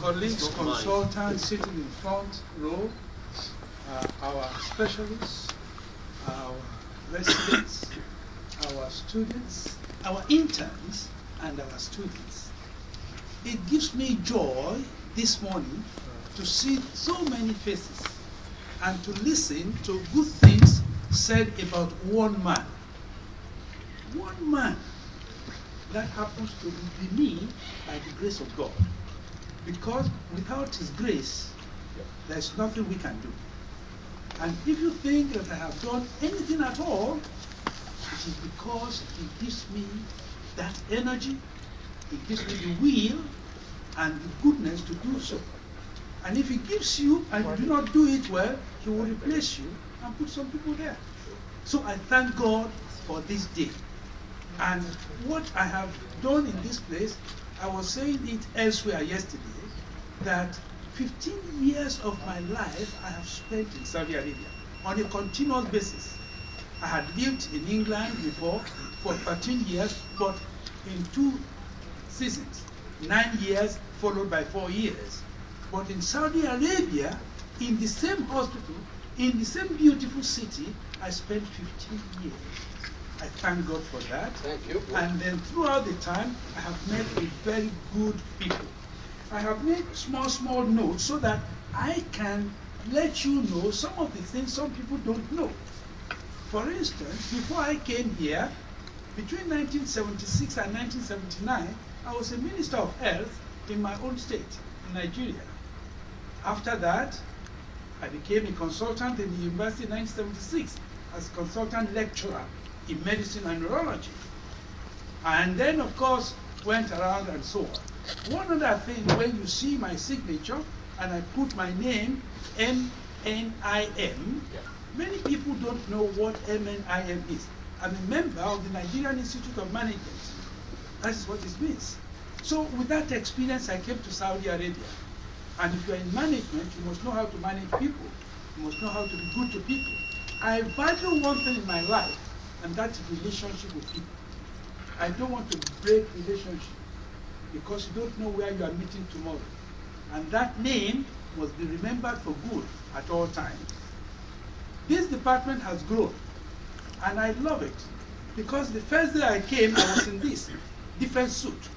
colleagues, consultants sitting in front row, our specialists, our residents, our students, our interns, and our students. It gives me joy this morning to see so many faces and to listen to good things said about one man. One man. That happens to be me by the grace of God. Because without His grace, there's nothing we can do. And if you think that I have done anything at all, it is because He gives me that energy, He gives me the will and the goodness to do so. And if He gives you and you do not do it well, He will replace you and put some people there. So I thank God for this day. And what I have done in this place, I was saying it elsewhere yesterday, that 15 years of my life I have spent in Saudi Arabia on a continuous basis. I had lived in England before for 13 years, but in 2 seasons, 9 years followed by 4 years. But in Saudi Arabia, in the same hospital, in the same beautiful city, I spent 15 years. I thank God for that. Thank you. And then throughout the time, I have met with very good people. I have made small notes so that I can let you know some of the things some people don't know. For instance, before I came here, between 1976 and 1979, I was a Minister of Health in my own state, in Nigeria. After that, I became a consultant in the university in 1976 as consultant lecturer in medicine and neurology. And then, of course, went around and so on. One other thing, when you see my signature and I put my name, MNIM, many people don't know what MNIM is. I'm a member of the Nigerian Institute of Management. That is what it means. So with that experience, I came to Saudi Arabia. And if you're in management, you must know how to manage people. You must know how to be good to people. I value one thing in my life, and that is relationship with people. I don't want to break relationship because you don't know where you are meeting tomorrow. And that name must be remembered for good at all times. This department has grown, and I love it because the first day I came, I was in this different suit.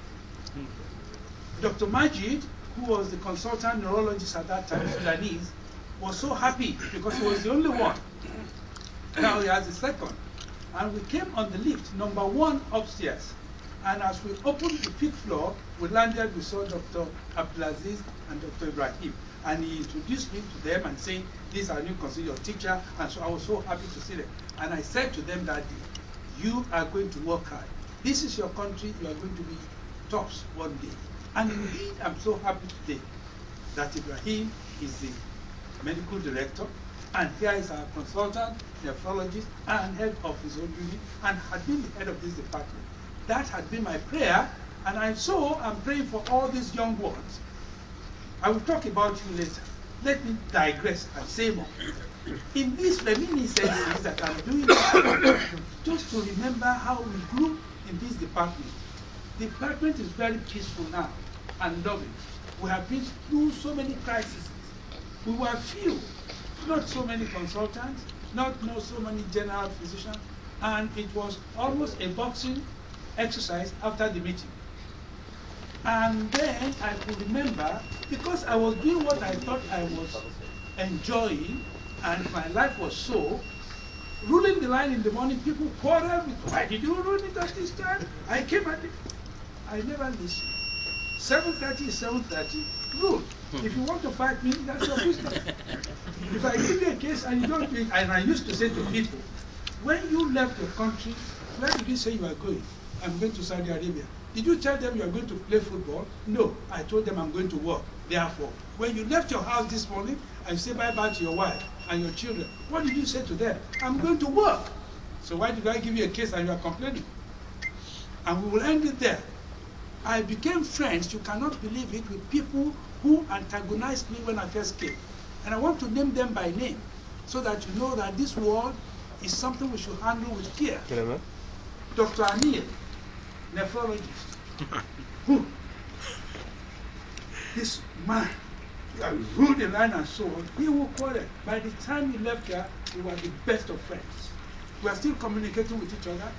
Dr. Majid, who was the consultant neurologist at that time, Sudanese, was so happy because he was the only one. Now he has a second. And we came on the lift, number 1 upstairs. And as we opened the 5th floor, we landed, we saw Dr. Abdulaziz and Dr. Ibrahim. And he introduced me to them and saying, this is our new consultant, your teacher. And so I was so happy to see them. And I said to them that day, you are going to work hard. This is your country, you are going to be tops one day. And indeed, I'm so happy today that Ibrahim is the medical director, and here is our consultant, nephrologist, and head of his own unit, and had been the head of this department. That had been my prayer, and I'm praying for all these young ones. I will talk about you later. Let me digress and say more. In these reminiscences that I'm doing now, just to remember how we grew in this department. The department is very peaceful now and loving. We have been through so many crises. We were few, not so many consultants, not so many general physicians, and it was almost a boxing exercise after the meeting. And then I could remember, because I was doing what I thought I was enjoying, and my life was so, ruling the line in the morning, people quarrel with, why did you rule it at this time? I came at it. I never listened. 7:30 is 7:30, rule. If you want to fight me, that's your business. If I give you a case and you don't do it, and I used to say to people, when you left your country, where did you say you are going? I'm going to Saudi Arabia. Did you tell them you are going to play football? No, I told them I'm going to work. Therefore, when you left your house this morning and say bye-bye to your wife and your children, what did you say to them? I'm going to work. So why did I give you a case and you are complaining? And we will end it there. I became friends, you cannot believe it, with people who antagonized me when I first came. And I want to name them by name so that you know that this world is something we should handle with care. Dr. Anil, nephrologist. this man, ruled the line and so on, he will quarrel. By the time he left here, we were the best of friends. We are still communicating with each other,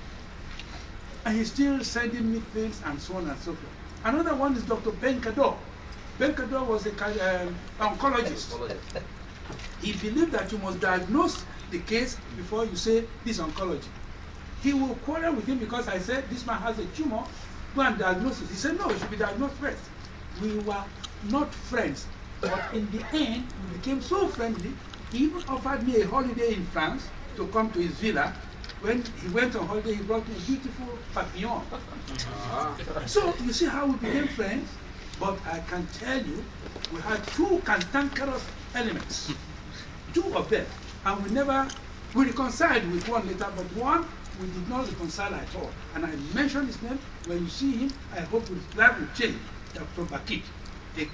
and he's still sending me things and so on and so forth. Another one is Dr. Ben Kador. Ben Kador was an oncologist. He believed that you must diagnose the case before you say this oncology. He will quarrel with him because I said this man has a tumor, go and diagnose it. He said no, it should be diagnosed first. We were not friends, but in the end we became so friendly. He even offered me a holiday in France to come to his villa. When he went on holiday, he brought me a beautiful papillon. So you see how we became friends. But I can tell you, we had two cantankerous elements, two of them, and we reconciled with one later, but one we did not reconcile at all. And I mentioned his name. When you see him, I hope his life will change. Dr. Bakit, a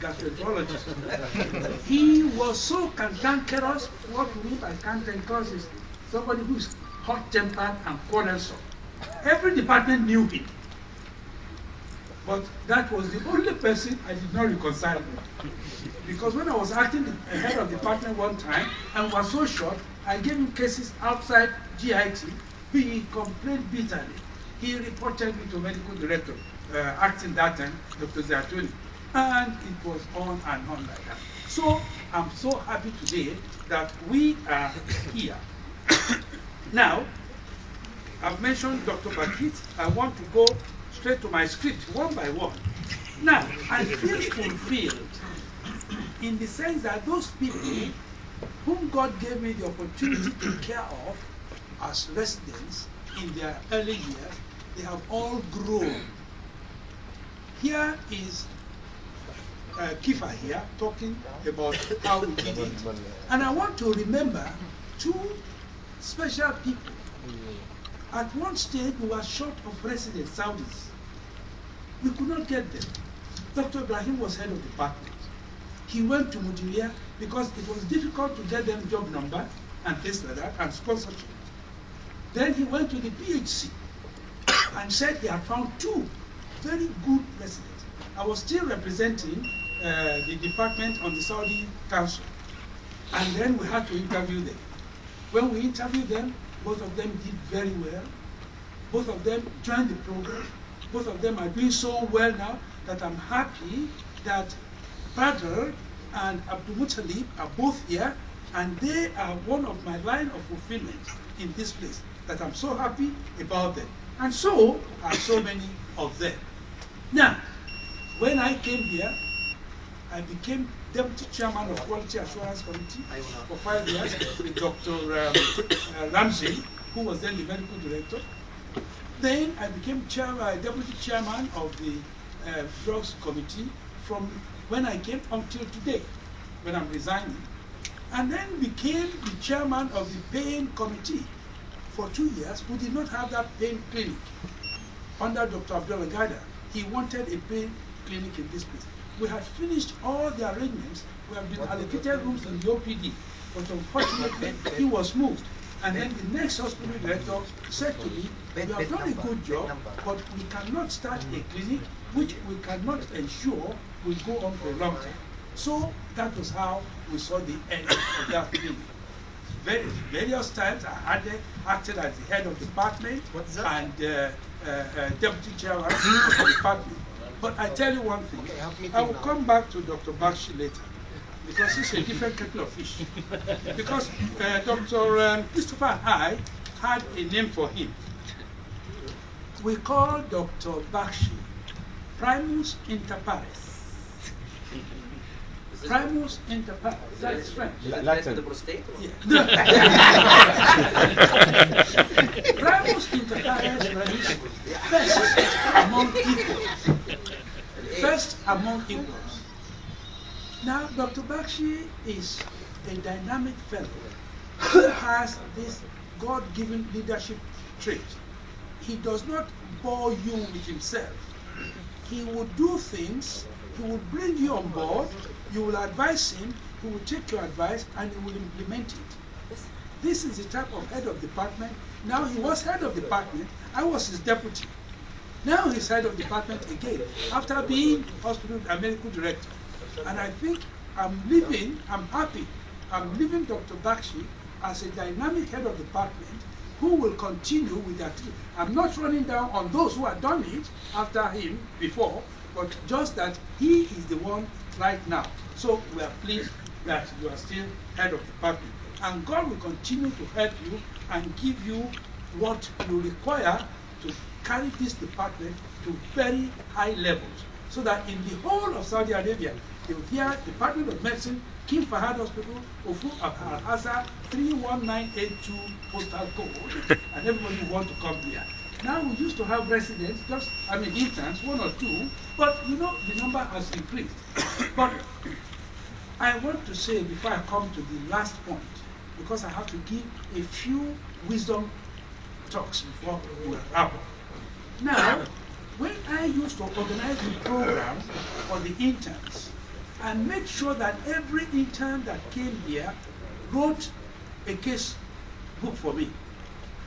gastroenterologist. He was so cantankerous. What we mean by cantankerous is somebody who is hot-tempered and quarrelsome. Every department knew him. But that was the only person I did not reconcile with. Because when I was acting the head of the department one time and was so short, I gave him cases outside GIT. He complained bitterly. He reported me to medical director, acting that time, Dr. Zatuni. And it was on and on like that. So I'm so happy today that we are here. Now, I've mentioned Dr. Bakit. I want to go straight to my script, one by one. Now, I feel fulfilled in the sense that those people whom God gave me the opportunity to care of as residents in their early years, they have all grown. Here is Kifa here talking about how we did it. And I want to remember two special people. At one stage, we were short of residents, Saudis. We could not get them. Dr. Ibrahim was head of department. He went to Mudiria because it was difficult to get them job number and things like that and sponsorship. Then he went to the PHC and said he had found two very good residents. I was still representing the department on the Saudi Council. And then we had to interview them. When we interviewed them, both of them did very well. Both of them joined the program. Both of them are doing so well now that I'm happy that Badr and Abdul Muttalib are both here, and they are one of my line of fulfillment in this place, that I'm so happy about them. And so are so many of them. Now, when I came here, I became Deputy Chairman of Quality Assurance Committee for 5 years with Dr. Ramsey, who was then the Medical Director. Then I became Deputy Chairman of the Drugs Committee from when I came until today, when I'm resigning. And then became the Chairman of the Pain Committee for 2 years. We did not have that pain clinic under Dr. Adeujaq. He wanted a pain clinic in this place. We had finished all the arrangements. We have been allocated rooms in the OPD, but unfortunately he was moved. And then the next hospital director said to me, "You have done a good job, but we cannot start a clinic which we cannot ensure will go on for a long time." So that was how we saw the end of that clinic. Various times I had acted as the head of department and deputy chairman of the department. But I tell you one thing, I will come back to Dr. Bakshi later, because it's a different kettle of fish. Because Dr. Christopher and I had a name for him. We call Dr. Bakshi Primus Inter Pares. Primus Inter Pares, that's French. Latin. Yeah. Primus Inter Pares means first among equals. First among equals. Now, Dr. Bakshi is a dynamic fellow who has this God-given leadership trait. He does not bore you with himself. He will do things, he will bring you on board, you will advise him, he will take your advice, and he will implement it. This is the type of head of department. Now, he was head of department, I was his deputy. Now he's head of department again, after being hospital and medical director. And I think I'm happy, I'm leaving Dr. Bakshi as a dynamic head of department who will continue with that. I'm not running down on those who had done it after him before, but just that he is the one right now. So we are pleased that you are still head of department. And God will continue to help you and give you what you require to carry this department to very high levels, so that in the whole of Saudi Arabia, they will hear Department of Medicine, King Fahad Hospital, Hofuf Al-Hassa, 31982 postal code, and everybody will want to come here. Now we used to have residents, interns, one or two, but you know, the number has increased. But I want to say before I come to the last point, because I have to give a few wisdom talks before we wrap up. Now, when I used to organize the program for the interns, I made sure that every intern that came here wrote a case book for me.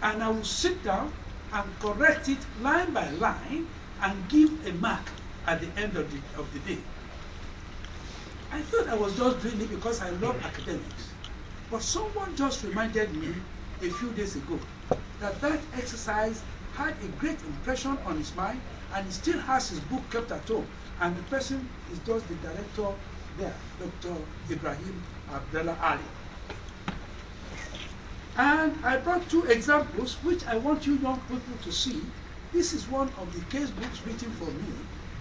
And I would sit down and correct it line by line and give a mark at the end of the day. I thought I was just doing it because I love academics. But someone just reminded me a few days ago that that exercise had a great impression on his mind, and he still has his book kept at home. And the person is just the director there, Dr. Ibrahim Abdullah Ali. And I brought two examples which I want you young people to see. This is one of the case books written for me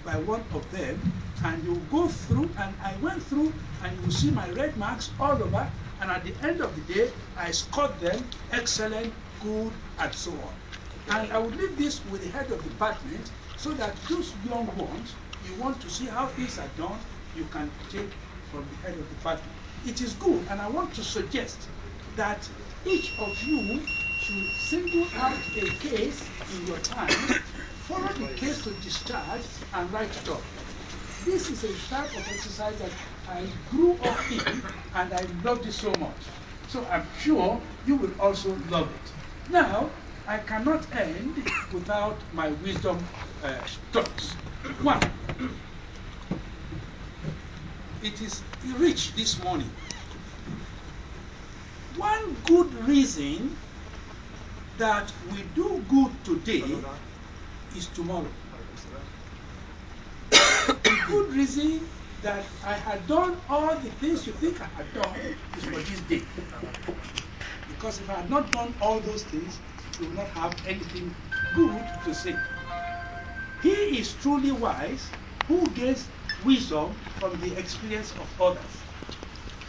by one of them, and you go through, and I went through, and you will see my red marks all over, and at the end of the day, I scored them excellent, good, and so on. And I will leave this with the head of department, so that those young ones, you want to see how things are done, you can take from the head of department. It is good, and I want to suggest that each of you should single out a case in your time, follow the case to discharge, and write it up. This is a type of exercise that I grew up in, and I loved it so much. So I'm sure you will also love it. Now, I cannot end without my wisdom talks. One, it is rich this morning. One good reason that we do good today is tomorrow. The good reason that I had done all the things you think I had done is for this day. Because if I had not done all those things, you will not have anything good to say. He is truly wise who gains wisdom from the experience of others.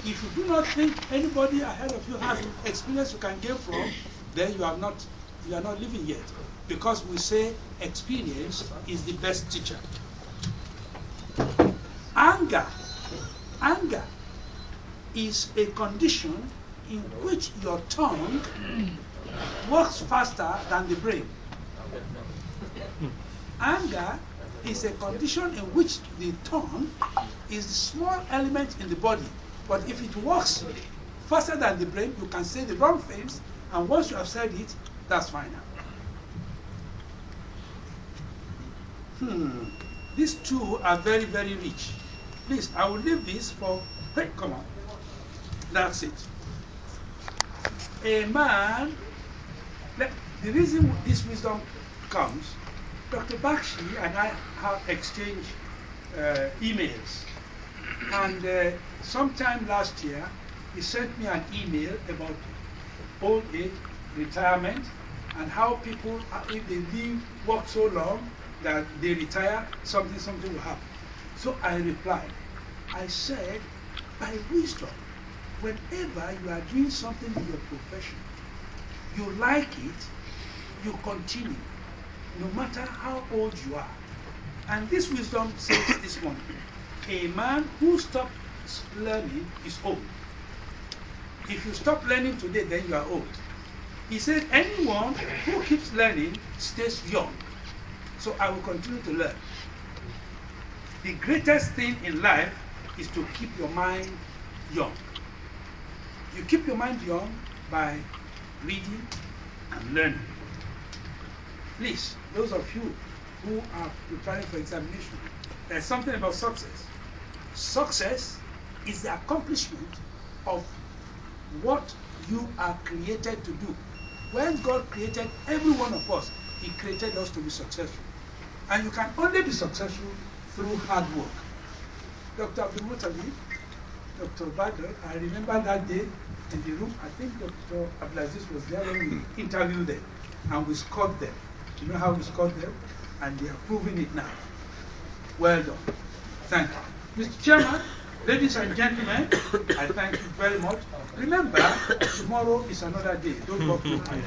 If you do not think anybody ahead of you has experience you can gain from, then you are not living yet. Because we say experience is the best teacher. Anger is a condition in which your tongue works faster than the brain. Anger is a condition in which the tongue is the small element in the body. But if it works faster than the brain, you can say the wrong things, and once you have said it, that's final. These two are very, very rich. Please, I will leave this for, hey, come on. That's it. A man, the reason this wisdom comes, Dr. Bakshi and I have exchanged emails. And sometime last year, he sent me an email about old age, retirement, and how people, if they work so long that they retire, something will happen. So I replied. I said, by wisdom, whenever you are doing something in your profession, you like it, you continue, no matter how old you are. And this wisdom says this morning, a man who stops learning is old. If you stop learning today, then you are old. He said, anyone who keeps learning stays young. So I will continue to learn. The greatest thing in life is to keep your mind young. You keep your mind young by reading and learning. Please, those of you who are preparing for examination. There's something about success. Success is the accomplishment of what you are created to do. When God created every one of us, He created us to be successful. And you can only be successful through hard work. Dr. Adeujaq, Dr. Badr, I remember that day in the room, I think Dr. Abdulaziz was there when we interviewed them and we scored them. You know how we scored them? And they are proving it now. Well done. Thank you. Mr. Chairman, ladies and gentlemen, I thank you very much. Remember, tomorrow is another day. Don't work too hard.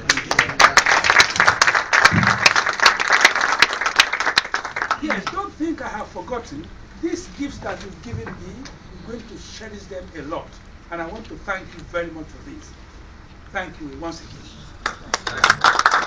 Yes, don't think I have forgotten. These gifts that you've given me, I'm going to cherish them a lot. And I want to thank you very much for this. Thank you once again.